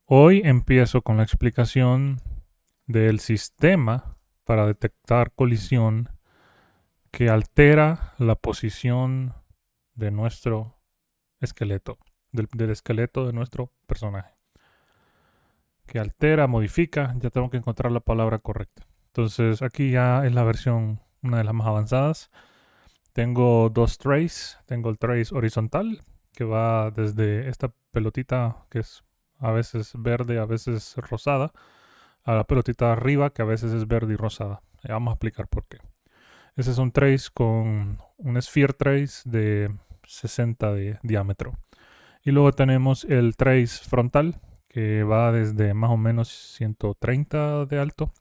Hoy empiezo con la explicación del sistema para detectar colisión que altera la posición de nuestro esqueleto, del esqueleto de nuestro personaje. Que altera, modifica, ya tengo que encontrar la palabra correcta. Entonces aquí ya es la versión, una de las más avanzadas. Tengo dos trays. Tengo el tray horizontal, que va desde esta pelotita que es a veces verde, a veces rosada, a la pelotita arriba, que a veces es verde y rosada. Vamos a explicar por qué. Ese es un trace con un sphere trace de 60 de diámetro. Y luego tenemos el trace frontal, que va desde más o menos 130 de alto,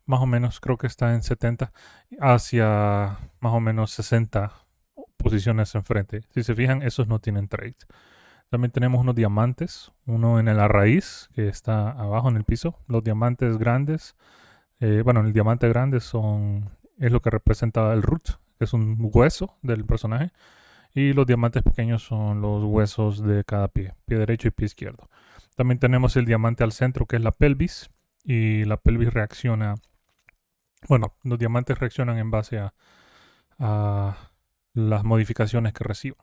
más o menos creo que está en 70, hacia más o menos 60 posiciones enfrente. Si se fijan, esos no tienen trace. También tenemos unos diamantes, uno en la raíz, que está abajo en el piso. Los diamantes grandes, bueno, el diamante grande es lo que representa el root, que es un hueso del personaje. Y los diamantes pequeños son los huesos de cada pie derecho y pie izquierdo. También tenemos el diamante al centro, que es la pelvis, y la pelvis reacciona, bueno, los diamantes reaccionan en base a las modificaciones que reciban.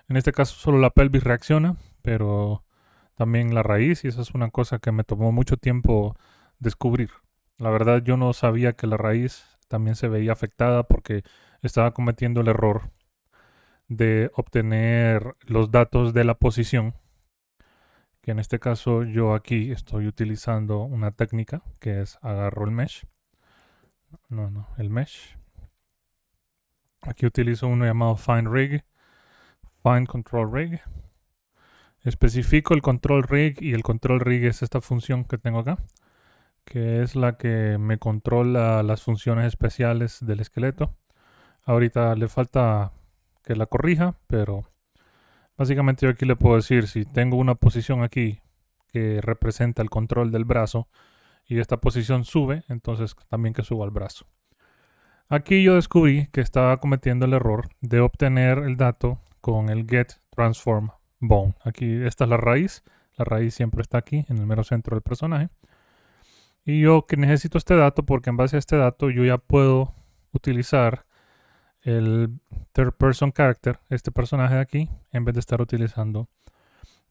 En este caso solo la pelvis reacciona, pero también la raíz, y esa es una cosa que me tomó mucho tiempo descubrir. La verdad yo no sabía que la raíz también se veía afectada porque estaba cometiendo el error de obtener los datos de la posición, que en este caso yo aquí estoy utilizando una técnica que es agarro el mesh, el mesh. Aquí utilizo uno llamado Find Rig, Find Control Rig. Especifico el control rig, y el control rig es esta función que tengo acá, que es la que me controla las funciones especiales del esqueleto. Ahorita le falta que la corrija, pero básicamente yo aquí le puedo decir, si tengo una posición aquí que representa el control del brazo y esta posición sube, entonces también que suba el brazo. Aquí yo descubrí que estaba cometiendo el error de obtener el dato con el get transform bone. Aquí esta es la raíz siempre está aquí en el mero centro del personaje. Y yo que necesito este dato porque en base a este dato yo ya puedo utilizar el third person character, este personaje de aquí, en vez de estar utilizando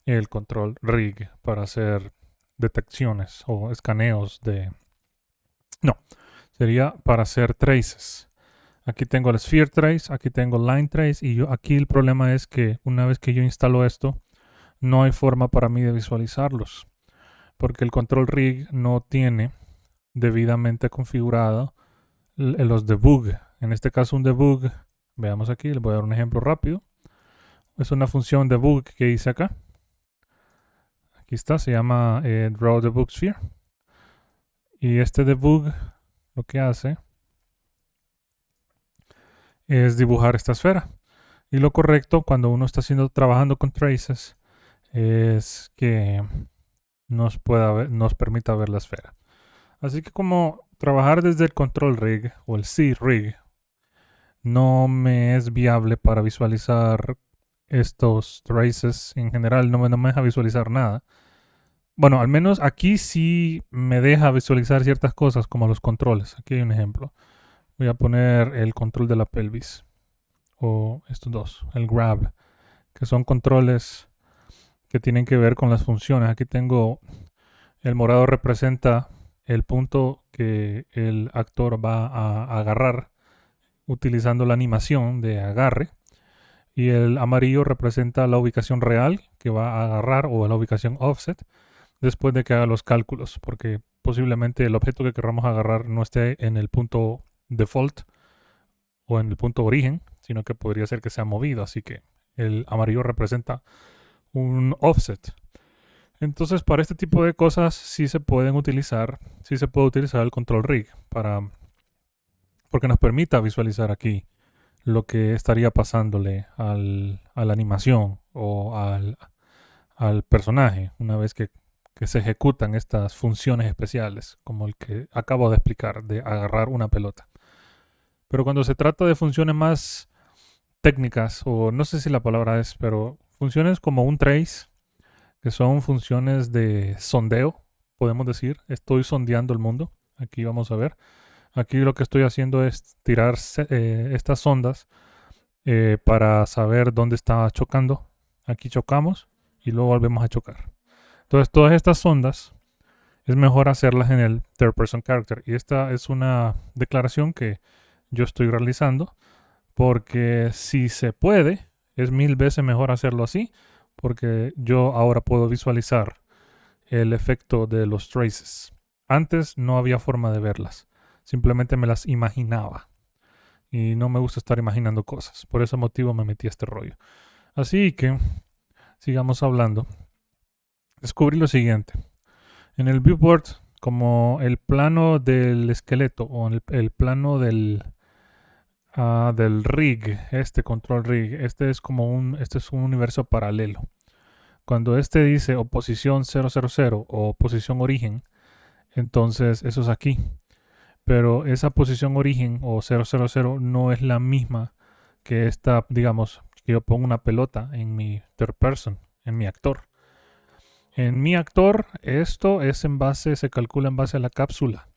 el control rig para hacer detecciones o escaneos de... No, sería para hacer traces. Aquí tengo el sphere trace, aquí tengo line trace, y aquí el problema es que una vez que yo instalo esto, no hay forma para mí de visualizarlos, porque el control rig no tiene debidamente configurado los debug. En este caso un debug, veamos aquí, les voy a dar un ejemplo rápido. Es una función debug que hice acá. Aquí está, se llama draw debug sphere. Y este debug lo que hace es dibujar esta esfera. Y lo correcto cuando uno está trabajando con traces es que nos permita ver la esfera. Así que como trabajar desde el control rig o el C-rig no me es viable para visualizar estos traces en general, no me deja visualizar nada. Bueno, al menos aquí sí me deja visualizar ciertas cosas como los controles. Aquí hay un ejemplo. Voy a poner el control de la pelvis, o estos dos, el grab, que son controles que tienen que ver con las funciones. Aquí tengo el morado, representa el punto que el actor va a agarrar utilizando la animación de agarre, y el amarillo representa la ubicación real que va a agarrar, o la ubicación offset, después de que haga los cálculos, porque posiblemente el objeto que queramos agarrar no esté en el punto default o en el punto origen, sino que podría ser que sea movido, así que el amarillo representa un offset. Entonces, para este tipo de cosas sí se puede utilizar el control rig porque nos permita visualizar aquí lo que estaría pasándole a la animación o al personaje una vez que se ejecutan estas funciones especiales, como el que acabo de explicar, de agarrar una pelota. Pero cuando se trata de funciones más técnicas, o no sé si la palabra es, pero funciones como un trace, que son funciones de sondeo, podemos decir. Estoy sondeando el mundo. Aquí vamos a ver. Aquí lo que estoy haciendo es tirar estas sondas para saber dónde está chocando. Aquí chocamos y luego volvemos a chocar. Entonces, todas estas sondas es mejor hacerlas en el third person character. Y esta es una declaración que yo estoy realizando porque si se puede, es 1000 veces mejor hacerlo así, porque yo ahora puedo visualizar el efecto de los traces. Antes no había forma de verlas, simplemente me las imaginaba. Y no me gusta estar imaginando cosas. Por ese motivo me metí a este rollo. Así que, sigamos hablando. Descubrí lo siguiente. En el viewport, como el plano del esqueleto o el plano del rig, este control rig, este es un universo paralelo. Cuando este dice o posición 000 o posición origen, entonces eso es aquí. Pero esa posición origen o 000 no es la misma que esta, digamos, que yo pongo una pelota en mi third person, en mi actor. En mi actor, esto es se calcula en base a la cápsula.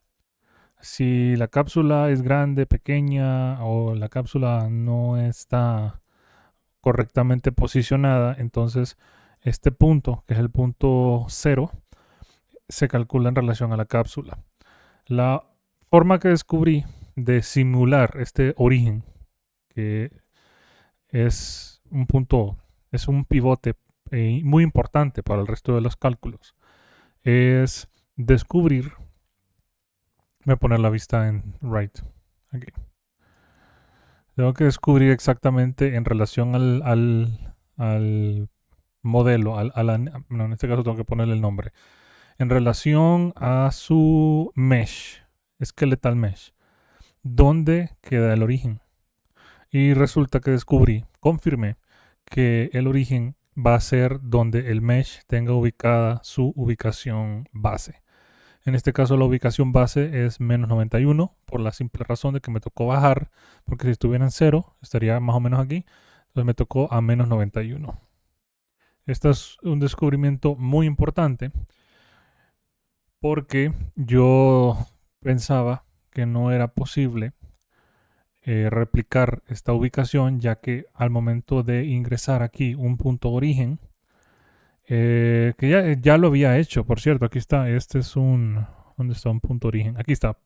Si la cápsula es grande, pequeña o la cápsula no está correctamente posicionada, entonces este punto, que es el punto 0, se calcula en relación a la cápsula. La forma que descubrí de simular este origen, que es un pivote muy importante para el resto de los cálculos, es descubrir, voy a poner la vista en right, aquí. Tengo que descubrir exactamente en relación al modelo, no, en este caso tengo que ponerle el nombre, en relación a su mesh, skeletal mesh, dónde queda el origen. Y resulta que confirmé que el origen va a ser donde el mesh tenga ubicada su ubicación base. En este caso la ubicación base es menos 91 por la simple razón de que me tocó bajar, porque si estuviera en 0 estaría más o menos aquí, entonces me tocó a menos 91. Este es un descubrimiento muy importante porque yo pensaba que no era posible replicar esta ubicación, ya que al momento de ingresar aquí un punto origen, que ya lo había hecho, por cierto, aquí está, este es ¿dónde está un punto origen? Aquí está,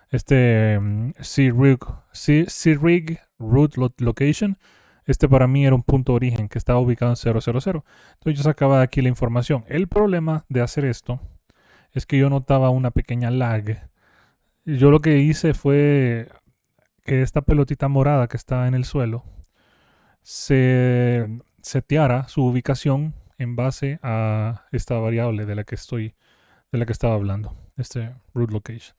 este C-Rig Root Location, este para mí era un punto origen que estaba ubicado en 000. Entonces yo sacaba de aquí la información. El problema de hacer esto es que yo notaba una pequeña lag. Yo lo que hice fue que esta pelotita morada que está en el suelo se seteara su ubicación en base a esta variable de la que estaba hablando, este root location.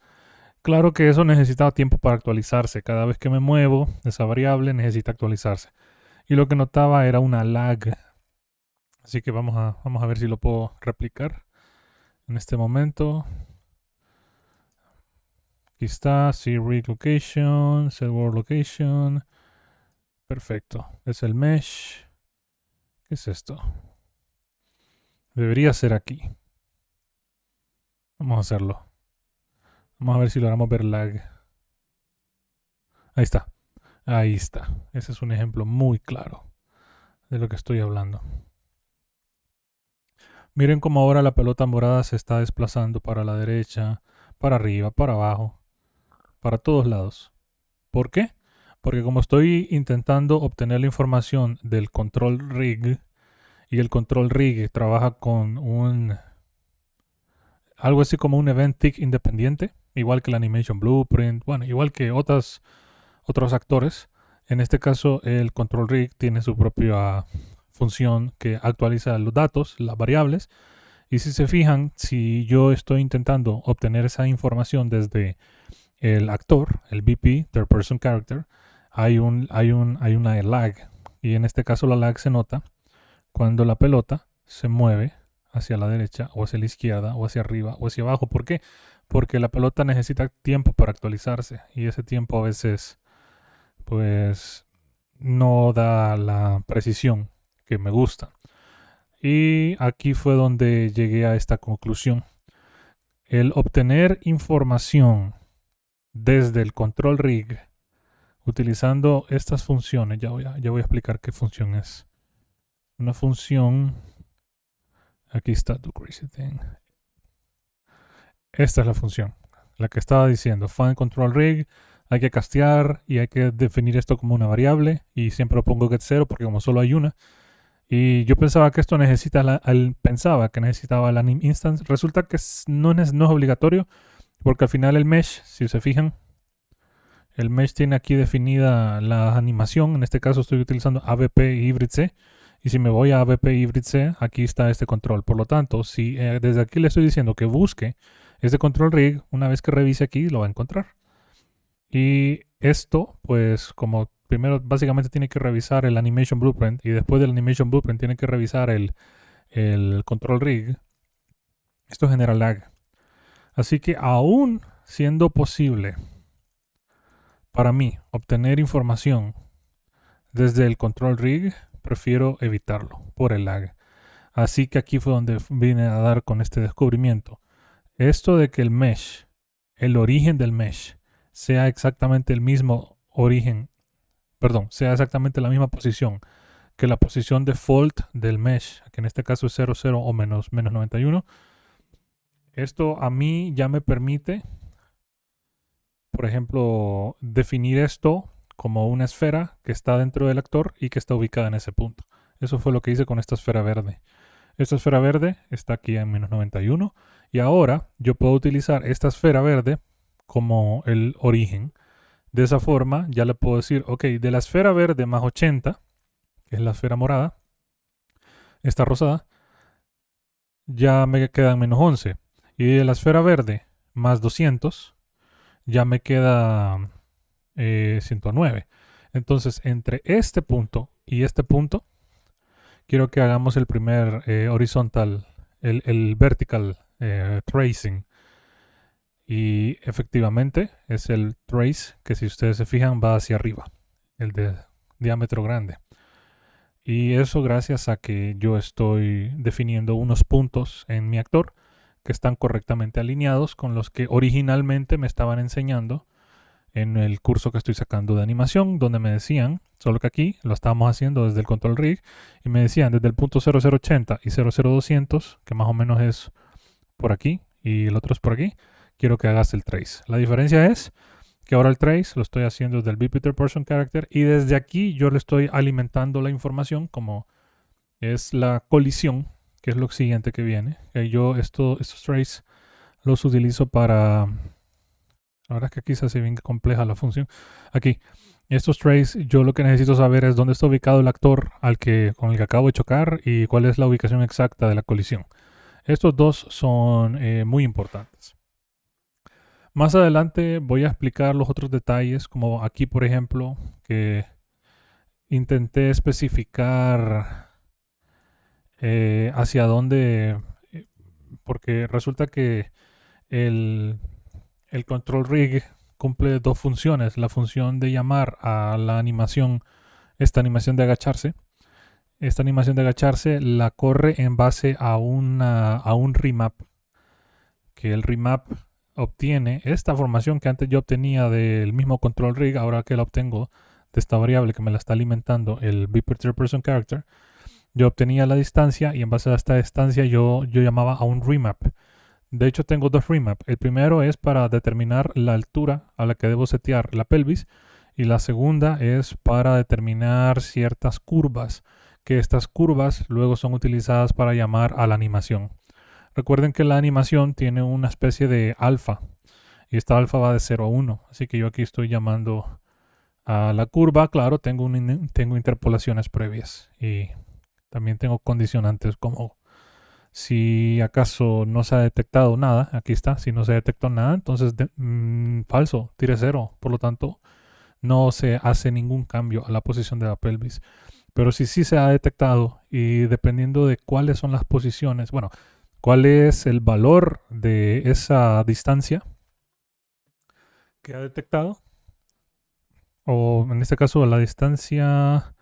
Claro que eso necesitaba tiempo para actualizarse. Cada vez que me muevo, esa variable necesita actualizarse. Y lo que notaba era una lag. Así que vamos a ver si lo puedo replicar en este momento. Aquí está, C-Rig Location, Set World Location. Perfecto. Es el mesh. ¿Qué es esto? Debería ser aquí. Vamos a hacerlo. Vamos a ver si logramos ver lag. Ahí está. Ahí está. Ese es un ejemplo muy claro de lo que estoy hablando. Miren cómo ahora la pelota morada se está desplazando para la derecha, para arriba, para abajo, para todos lados. ¿Por qué? Porque como estoy intentando obtener la información del control rig, y el control rig trabaja con algo así como un event tick independiente, igual que el Animation Blueprint, bueno, igual que otros actores. En este caso, el control rig tiene su propia función que actualiza los datos, las variables. Y si se fijan, si yo estoy intentando obtener esa información desde el actor, el VP, Third Person Character, hay una lag. Y en este caso la lag se nota cuando la pelota se mueve hacia la derecha o hacia la izquierda o hacia arriba o hacia abajo. ¿Por qué? Porque la pelota necesita tiempo para actualizarse y ese tiempo a veces pues no da la precisión que me gusta. Y aquí fue donde llegué a esta conclusión. El obtener información desde el control rig utilizando estas funciones, ya voy a explicar qué función es. Una función, aquí está Do Crazy Thing. Esta es la función, la que estaba diciendo, find control rig, hay que castear y hay que definir esto como una variable y siempre lo pongo get 0 porque como solo hay una. Y yo pensaba que esto pensaba que necesitaba el anim instance. Resulta que no es obligatorio porque al final el mesh, si se fijan, el mesh tiene aquí definida la animación. En este caso estoy utilizando ABP y Hybrid C. Y si me voy a ABP y Hybrid C, aquí está este control. Por lo tanto, si desde aquí le estoy diciendo que busque este control rig, una vez que revise aquí, lo va a encontrar. Y esto, pues, como primero básicamente tiene que revisar el Animation Blueprint y después del Animation Blueprint tiene que revisar el control rig, esto genera lag. Así que aún siendo posible para mí obtener información desde el control rig, prefiero evitarlo por el lag. Así que aquí fue donde vine a dar con este descubrimiento. Esto de que el mesh, el origen del mesh, sea exactamente el mismo origen, perdón, sea exactamente la misma posición que la posición default del mesh, que en este caso es 00 o menos 91. Esto a mí ya me permite, por ejemplo, definir esto como una esfera que está dentro del actor y que está ubicada en ese punto. Eso fue lo que hice con esta esfera verde. Esta esfera verde está aquí en menos 91 y ahora yo puedo utilizar esta esfera verde como el origen. De esa forma ya le puedo decir, ok, de la esfera verde más 80, que es la esfera morada, esta rosada, ya me quedan menos 11. Y de la esfera verde más 200, ya me queda 109. Entonces, entre este punto y este punto, quiero que hagamos el primer horizontal, el vertical tracing. Y efectivamente es el trace que, si ustedes se fijan, va hacia arriba, el de diámetro grande. Y eso gracias a que yo estoy definiendo unos puntos en mi actor que están correctamente alineados con los que originalmente me estaban enseñando en el curso que estoy sacando de animación, donde me decían, solo que aquí lo estábamos haciendo desde el control rig, y me decían desde el punto 0080 y 00200, que más o menos es por aquí y el otro es por aquí, quiero que hagas el trace. La diferencia es que ahora el trace lo estoy haciendo desde el BP Third Person Character y desde aquí yo le estoy alimentando la información como es la colisión, que es lo siguiente que viene. Yo estos trace los utilizo para... La verdad es que aquí se hace bien compleja la función. Aquí, estos trace, yo lo que necesito saber es dónde está ubicado el actor con el que acabo de chocar y cuál es la ubicación exacta de la colisión. Estos dos son muy importantes. Más adelante voy a explicar los otros detalles, como aquí, por ejemplo, que intenté especificar hacia dónde, porque resulta que el control rig cumple dos funciones. La función de llamar a la animación, esta animación de agacharse. Esta animación de agacharse la corre en base a un remap, que el remap obtiene esta formación que antes yo obtenía del mismo control rig, ahora que la obtengo de esta variable que me la está alimentando el Beeper Third Person Character, yo obtenía la distancia y en base a esta distancia yo llamaba a un remap. De hecho tengo dos remap. El primero es para determinar la altura a la que debo setear la pelvis y la segunda es para determinar ciertas curvas, que estas curvas luego son utilizadas para llamar a la animación. Recuerden que la animación tiene una especie de alfa y esta alfa va de 0 a 1, así que yo aquí estoy llamando a la curva. Claro, tengo interpolaciones previas y también tengo condicionantes como si acaso no se ha detectado nada. Aquí está, si no se detectó nada, entonces falso, tire 0, por lo tanto no se hace ningún cambio a la posición de la pelvis. Pero si sí se ha detectado y dependiendo de cuáles son las posiciones, bueno, cuál es el valor de esa distancia que ha detectado, o en este caso la distancia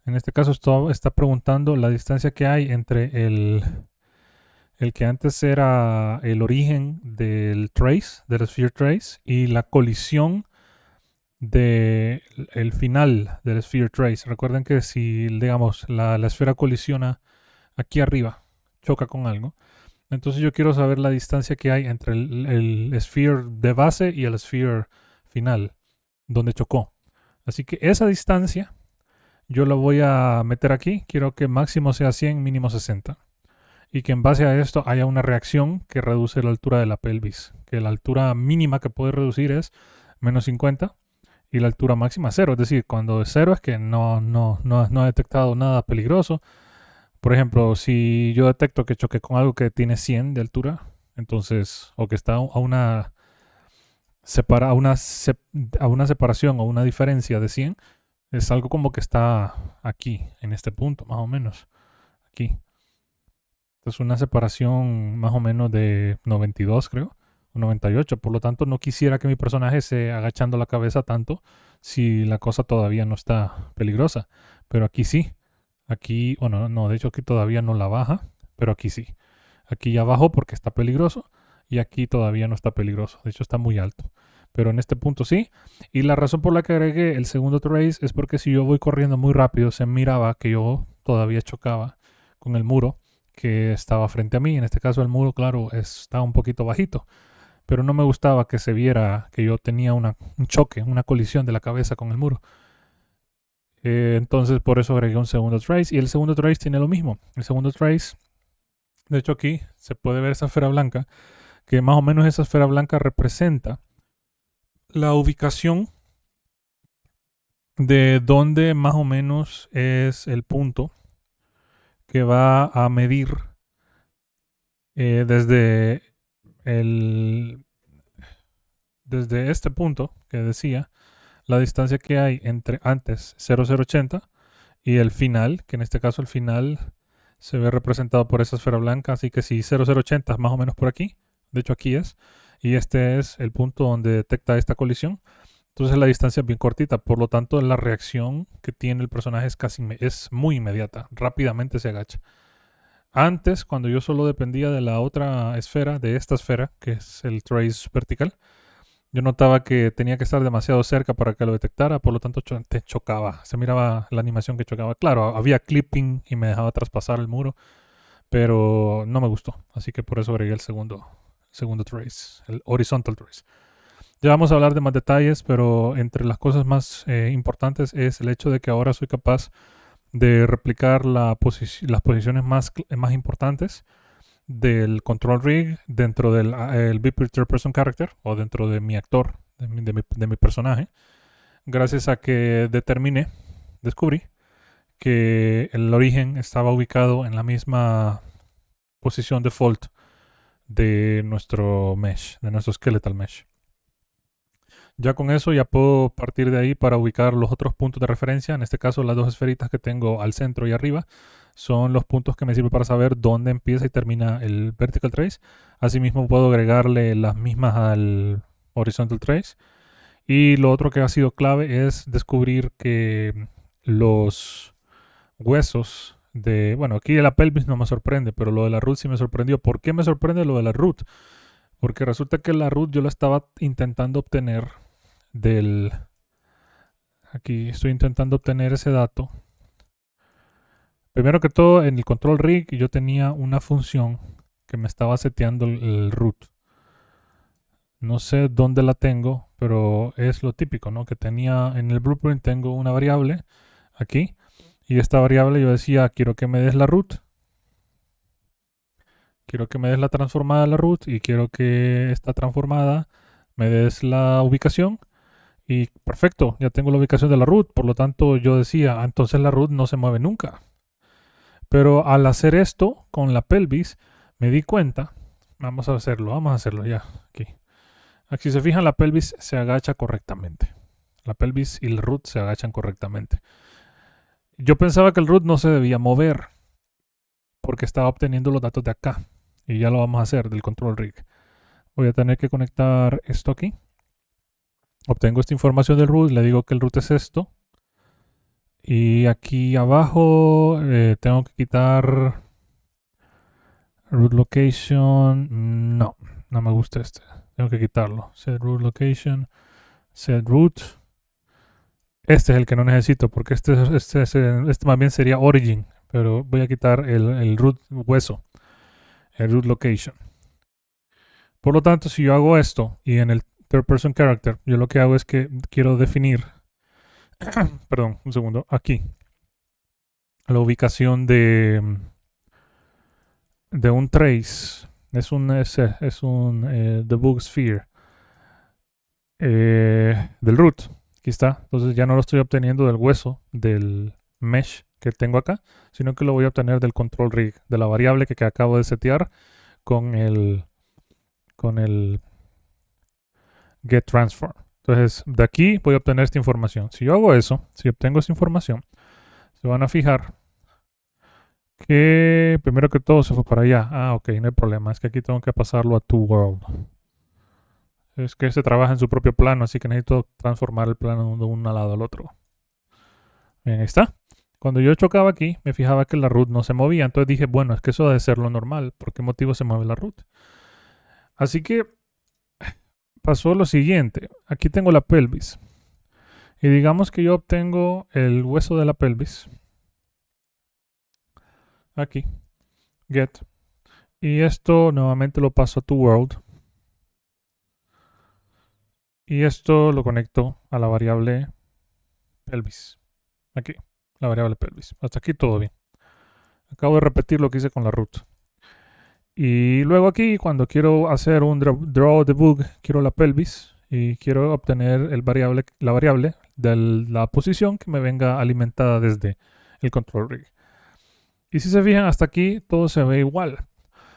En este caso está preguntando la distancia que hay entre el que antes era el origen del trace, del sphere trace, y la colisión del final del sphere trace. Recuerden que si, digamos, la esfera colisiona aquí arriba, choca con algo, entonces yo quiero saber la distancia que hay entre el sphere de base y el sphere final, donde chocó. Así que esa distancia yo la voy a meter aquí. Quiero que máximo sea 100, mínimo 60. Y que en base a esto haya una reacción que reduce la altura de la pelvis. Que la altura mínima que puede reducir es menos 50 y la altura máxima 0. Es decir, cuando es 0 es que no ha detectado nada peligroso. Por ejemplo, si yo detecto que choqué con algo que tiene 100 de altura, entonces, o que está a una, a una separación o una diferencia de 100, es algo como que está aquí, en este punto, más o menos. Aquí. Entonces, una separación más o menos de 92, creo, o 98. Por lo tanto, no quisiera que mi personaje se agachando la cabeza tanto si la cosa todavía no está peligrosa. Pero aquí sí. Aquí, bueno, no, de hecho aquí todavía no la baja, pero aquí sí. Aquí ya bajó porque está peligroso y aquí todavía no está peligroso. De hecho está muy alto. Pero en este punto sí. Y la razón por la que agregué el segundo trace es porque si yo voy corriendo muy rápido se miraba que yo todavía chocaba con el muro que estaba frente a mí. En este caso el muro, claro, está un poquito bajito. Pero no me gustaba que se viera que yo tenía un choque, una colisión de la cabeza con el muro. Entonces por eso agregué un segundo trace. Y el segundo trace tiene lo mismo. El segundo trace, de hecho aquí se puede ver esa esfera blanca, que más o menos esa esfera blanca representa la ubicación de donde más o menos es el punto que va a medir desde desde este punto que decía la distancia que hay entre antes 0080 y el final, que en este caso el final se ve representado por esa esfera blanca, así que si 0080 es más o menos por aquí, de hecho aquí es, y este es el punto donde detecta esta colisión, entonces la distancia es bien cortita, por lo tanto la reacción que tiene el personaje es muy inmediata, rápidamente se agacha. Antes, cuando yo solo dependía de la otra esfera, de esta esfera, que es el trace vertical, yo notaba que tenía que estar demasiado cerca para que lo detectara, por lo tanto te chocaba. Se miraba la animación que chocaba. Claro, había clipping y me dejaba traspasar el muro, pero no me gustó. Así que por eso agregué el segundo trace, el horizontal trace. Ya vamos a hablar de más detalles, pero entre las cosas más importantes es el hecho de que ahora soy capaz de replicar las posiciones más importantes del control rig dentro del el third person character o dentro de mi actor, de mi personaje, gracias a que descubrí que el origen estaba ubicado en la misma posición default de nuestro mesh, de nuestro skeletal mesh. Ya con eso ya puedo partir de ahí para ubicar los otros puntos de referencia. En este caso, las dos esferitas que tengo al centro y arriba son los puntos que me sirven para saber dónde empieza y termina el vertical trace. Asimismo, puedo agregarle las mismas al horizontal trace. Y lo otro que ha sido clave es descubrir que los huesos de... Bueno, aquí la pelvis no me sorprende, pero lo de la root sí me sorprendió. ¿Por qué me sorprende lo de la root? Porque resulta que la root yo la estaba intentando obtener del... Aquí estoy intentando obtener ese dato. Primero que todo, en el control rig yo tenía una función que me estaba seteando el root. No sé dónde la tengo, pero es lo típico, ¿no? Que tenía en el blueprint tengo una variable aquí y esta variable yo decía quiero que me des la root. Quiero que me des la transformada de la root y quiero que esta transformada me des la ubicación. Y perfecto, ya tengo la ubicación de la root, por lo tanto yo decía, entonces la root no se mueve nunca. Pero al hacer esto con la pelvis, me di cuenta, vamos a hacerlo ya, aquí. Aquí si se fijan, la pelvis se agacha correctamente. La pelvis y el root se agachan correctamente. Yo pensaba que el root no se debía mover, porque estaba obteniendo los datos de acá. Y ya lo vamos a hacer del control rig. Voy a tener que conectar esto aquí. Obtengo esta información del root, le digo que el root es esto. Y aquí abajo tengo que quitar root location. No, no me gusta este. Tengo que quitarlo. Set root location. Set root. Este es el que no necesito porque este más bien sería origin. Pero voy a quitar el root hueso. El root location. Por lo tanto, si yo hago esto y en el third person character, yo lo que hago es que quiero definir, perdón, un segundo, aquí, la ubicación de un trace. Es un debug sphere del root. Aquí está. Entonces ya no lo estoy obteniendo del hueso del mesh que tengo acá, sino que lo voy a obtener del control rig, de la variable que acabo de setear con el get transform. Entonces, de aquí voy a obtener esta información. Si yo hago eso, si obtengo esta información, se van a fijar que primero que todo se fue para allá. Ah, ok, no hay problema. Es que aquí tengo que pasarlo a toWorld. Es que se trabaja en su propio plano, así que necesito transformar el plano de un lado al otro. Bien, ahí está. Cuando yo chocaba aquí, me fijaba que la root no se movía. Entonces dije, bueno, es que eso debe ser lo normal. ¿Por qué motivo se mueve la root? Así que pasó lo siguiente. Aquí tengo la pelvis. Y digamos que yo obtengo el hueso de la pelvis. Aquí. Get. Y esto nuevamente lo paso a toWorld. Y esto lo conecto a la variable pelvis. Aquí. La variable pelvis. Hasta aquí todo bien. Acabo de repetir lo que hice con la root. Y luego aquí, cuando quiero hacer un draw debug, quiero la pelvis y quiero obtener la variable de la posición que me venga alimentada desde el control rig. Y si se fijan, hasta aquí todo se ve igual.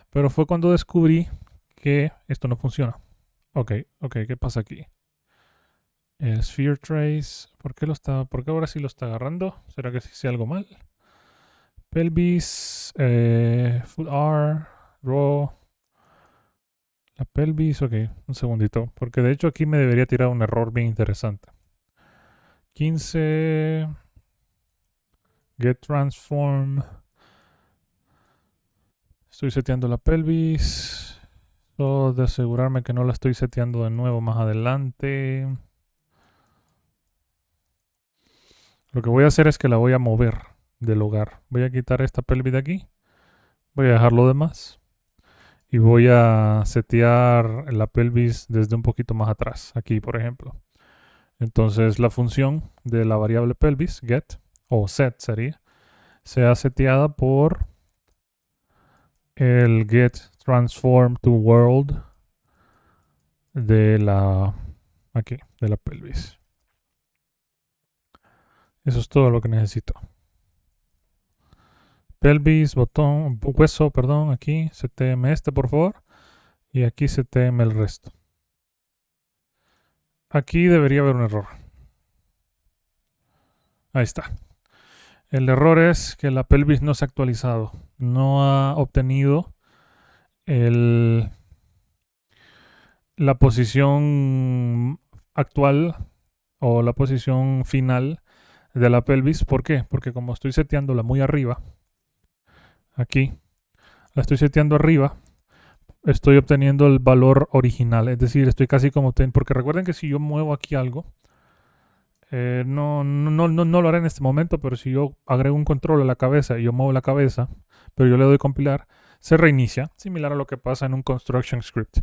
Pero fue cuando descubrí que esto no funciona. Ok, ¿qué pasa aquí? El sphere trace, ¿por qué ahora sí lo está agarrando? ¿Será que sí hice algo mal? Pelvis, foot R, raw. La pelvis, ok, un segundito. Porque de hecho aquí me debería tirar un error bien interesante. 15. Get transform. Estoy seteando la pelvis. Solo de asegurarme que no la estoy seteando de nuevo más adelante. Lo que voy a hacer es que la voy a mover del lugar. Voy a quitar esta pelvis de aquí. Voy a dejar lo demás. Y voy a setear la pelvis desde un poquito más atrás. Aquí, por ejemplo. Entonces la función de la variable pelvis, get, o set sería, sea seteada por el get transform to world de la pelvis. Eso es todo lo que necesito. Pelvis, botón, hueso, perdón, aquí, seteme este por favor. Y aquí seteme el resto. Aquí debería haber un error. Ahí está. El error es que la pelvis no se ha actualizado. No ha obtenido la posición actual o la posición final de la pelvis. ¿Por qué? Porque como estoy seteándola muy arriba, aquí, la estoy seteando arriba, estoy obteniendo el valor original. Es decir, estoy casi como... porque recuerden que si yo muevo aquí algo, no lo haré en este momento, pero si yo agrego un control a la cabeza y yo muevo la cabeza, pero yo le doy compilar, se reinicia, similar a lo que pasa en un construction script.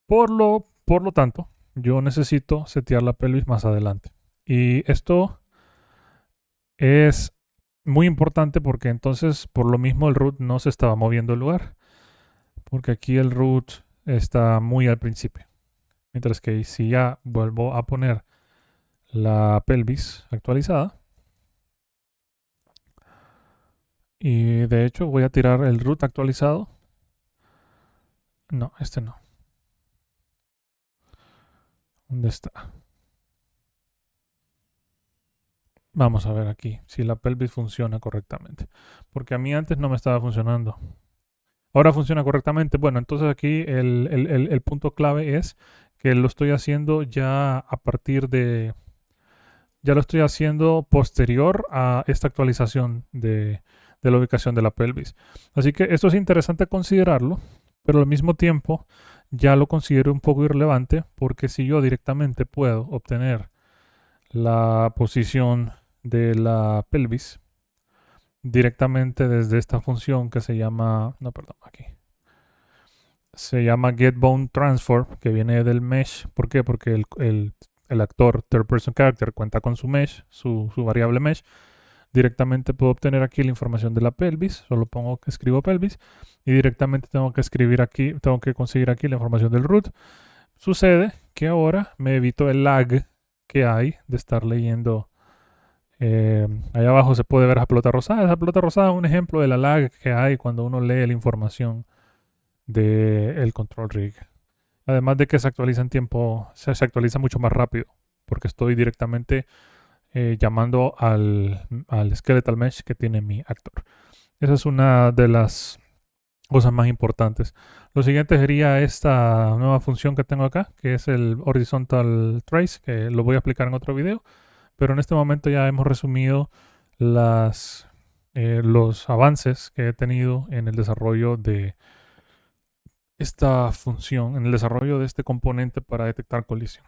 Por lo tanto, yo necesito setear la pelvis más adelante. Y esto es muy importante porque entonces, por lo mismo, el root no se estaba moviendo el lugar. Porque aquí el root está muy al principio. Mientras que si ya vuelvo a poner la pelvis actualizada, y de hecho voy a tirar el root actualizado. No, este no. ¿Dónde está? Vamos a ver aquí si la pelvis funciona correctamente. Porque a mí antes no me estaba funcionando. Ahora funciona correctamente. Bueno, entonces aquí el punto clave es que lo estoy haciendo ya a partir de ya lo estoy haciendo posterior a esta actualización de la ubicación de la pelvis. Así que esto es interesante considerarlo, pero al mismo tiempo ya lo considero un poco irrelevante porque si yo directamente puedo obtener la posición de la pelvis directamente desde esta función que se llama, no, perdón, aquí. Se llama getBoneTransform, que viene del mesh. ¿Por qué? Porque el actor third person character cuenta con su mesh, su variable mesh. Directamente puedo obtener aquí la información de la pelvis, solo pongo que escribo pelvis y directamente tengo que escribir aquí, tengo que conseguir aquí la información del root. Sucede que ahora me evito el lag que hay de estar leyendo. Ahí abajo se puede ver esa pelota rosada. Esa pelota rosada es un ejemplo de la lag que hay cuando uno lee la información del control rig. Además de que se actualiza en tiempo, se actualiza mucho más rápido, porque estoy directamente llamando al skeletal mesh que tiene mi actor. Esa es una de las cosas más importantes. Lo siguiente sería esta nueva función que tengo acá, que es el horizontal trace, que lo voy a explicar en otro video, pero en este momento ya hemos resumido los avances que he tenido en el desarrollo de esta función, en el desarrollo de este componente para detectar colisión.